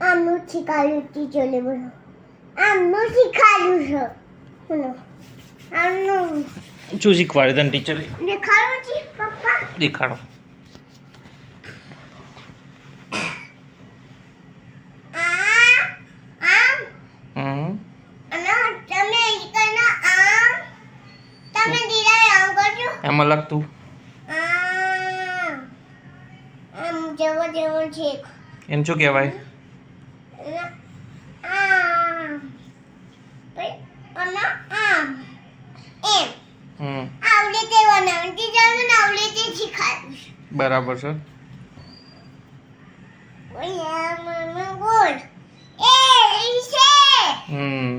આમનું શીખાડ્યું ટીચરે બોલો આમનું શીખાડ્યું છે બોલો આમનું શું શીખવાડે તને ટીચરે દેખાડું છે પપ્પા દેખાડો આમ હમ અને તમે ઈકના આમ તમે દીરા આમ કરજો એમાં લખતું આમ જેવો જેવો છે એમ શું કહેવાય આમ પછી અને આમ એમ હમ આવડે તે બનાવવાનું ટીચરને આવડે તે શીખાડ્યું છે બરાબર છે ઓયા મમ્મા બોલ એ છે હમ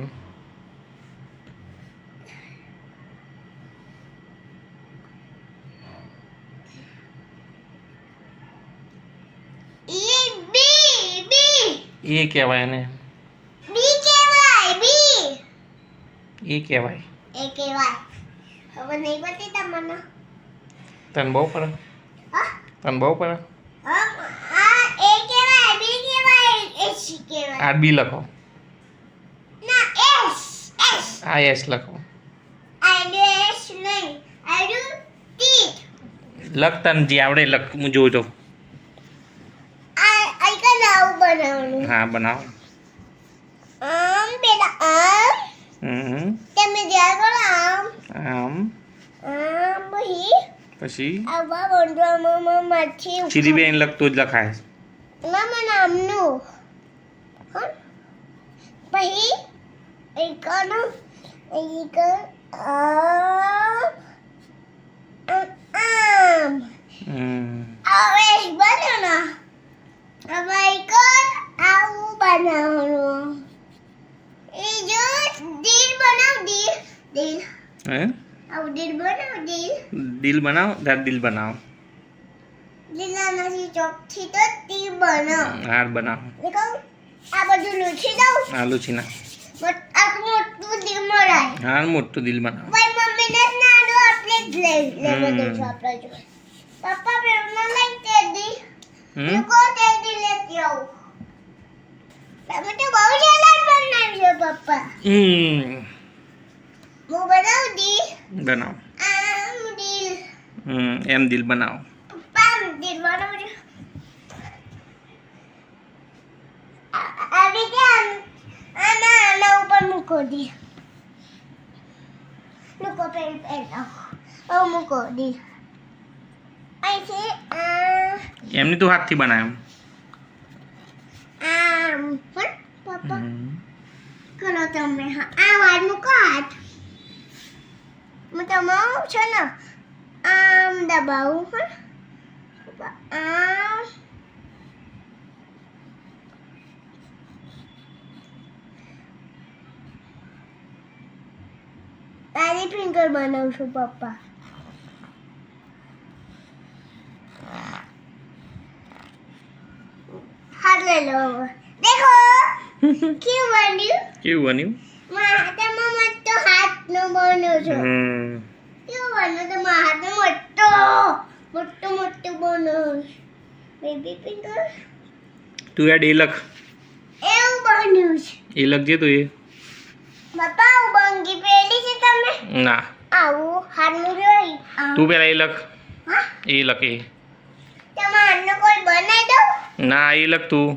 ઈ બી બી એ કહેવાય એને બી કહેવાય બી એ કહેવાય એ કહેવાય હવે નહીં બતી તમને તને બહુ પડે હા તને બહુ પડે આ એ કહેવાય બી કહેવાય એસ કહેવાય આ બી લખો ના એસ એસ આ એસ લખો આઈ ડુ એસ નહીં આઈ ડુ ટી લખ તને જે આવડે લખ હું જોઉં તો આઈ કન આવું બનાવવાનું હા બનાવો આમ પેલા આમ હમ તમે જ્યાં કરો આમ આમ પછી આવા બોલવામાં માછી સીધી બેન લખતું જ લખાય ના મને આમનું હા પછી એક આમ હમ હવે બન્યો ના હવે એક આવું બનાવવાનું એ જો દિલ બનાવ દિલ હે આવું દિલ બનાવ દિલ બનાવો તાર દિલ બનાવો લીલા નથી ચોકથી તો દિલ બનાવ હાર બનાવો દેખો આ બધું લૂછી દઉં આલુ છીના આખું મોટું દિલ મરાય હાર મોટું દિલ બનાવો ભાઈ મમ્મીને જ નાનો આપણે જ લેવા દઈશું આપણે જો પપ્પા પ્રેમના લઈ તે દી લોકો તે દી લેતી આવું તમે તો બહુ સલાડ બનાવ્યો પપ્પા હમ હું બનાવું દી બનાવો આમ દિલ એમ દિલ બનાવો પપ્પા આમ દિલ બનાવું છું આવી રીતે આના ઉપર મૂકો દી મૂકો પહેલા હવે મૂકો દી અહીંથી એમની તું હાથથી બનાવ્યો આમ પણ પપ્પા કરો તમે હા આ વાર મૂકો હાથ હું તમારું છે ને આમ દબાવું હા આમ તારી ફિંગર બનાવશું પપ્પા હાથ લઈ લો હવે દેખો કેવું બન્યું કેવું બન્યું હાથમાં મોટો હાથનો બન્યો છે કેવું બન્યું તો મારા હાથનો મોટો બન્યો બેબી ફિંગર તું યાર એ લખ એવું બન્યું છે એ લખજે તું એ પપ્પા આવું બંગી પેલી છે તમે ના આવું હાથનું જોઈ તું પેલા એ લખ હા એ લખ એ તમે હાથનો કોઈ બનાવી દઉં ના એ લખ તું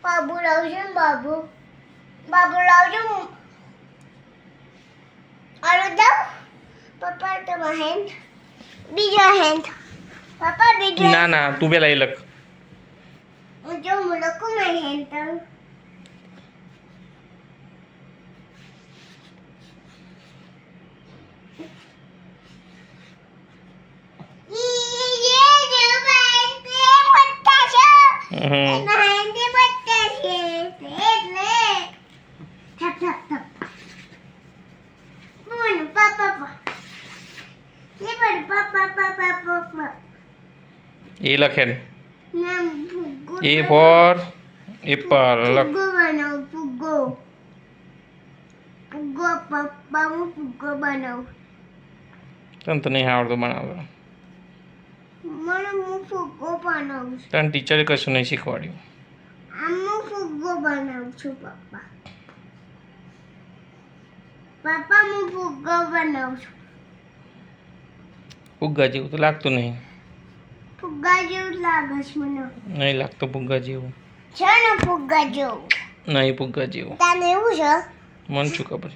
બાબુ લાવજો ને બાબુ લાવજો આલો દઉં પપ્પા તમારો હેન્ડ બીજો હેન્ડ પપ્પા બીજો ના ના તું પેલા એ લખ હું જો લખું મારી હેન્ડ તો એ લખે એ ફોર એપલ લખ ફુગ્ગો પપ્પા હું ફુગ્ગો બનાવું તને તો નહીં આવડતું બનાવતો મને હું ફુગ્ગો બનાવું તને ટીચરે કશું નહીં શીખવાડ્યું આમનો ફુગ્ગો બનાવું છું પપ્પા. પપ્પા હું ફુગ્ગો બનાવું છું. ફુગ્ગા જેવું તો લાગતું નહીં. ફુગ્ગા જેવું લાગે છે મને. નહીં લાગતું ફુગ્ગા જેવું. છે ને ફુગ્ગા જેવું. નહીં ફુગ્ગા જેવું. તને એવું છે? મને શું ખબર.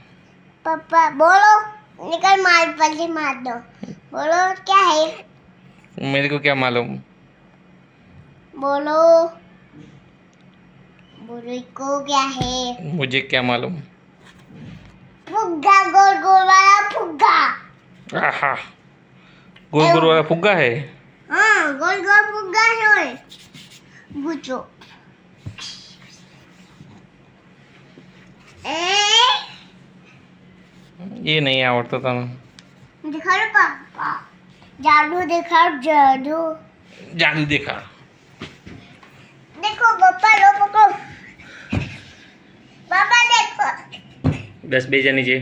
पप्पा बोलो निकल मार पल्ली मार दो. बोलो क्या है? मेरे को क्या मालूम. बोलो बोलो को क्या है? मुझे क्या मालूम. फुग्गा गोल गोल वाला फुग्गा. आहा गोल गोल वाला फुग्गा है. हाँ गोल गोल फुग्गा है. पूछो ये नहीं आवड़ता तने. दिखाओ पापा. जादू दिखाओ जादू. जादू देखा. देखो पापा लो पकड़ो. पापा देखो. बस बेजा नीचे.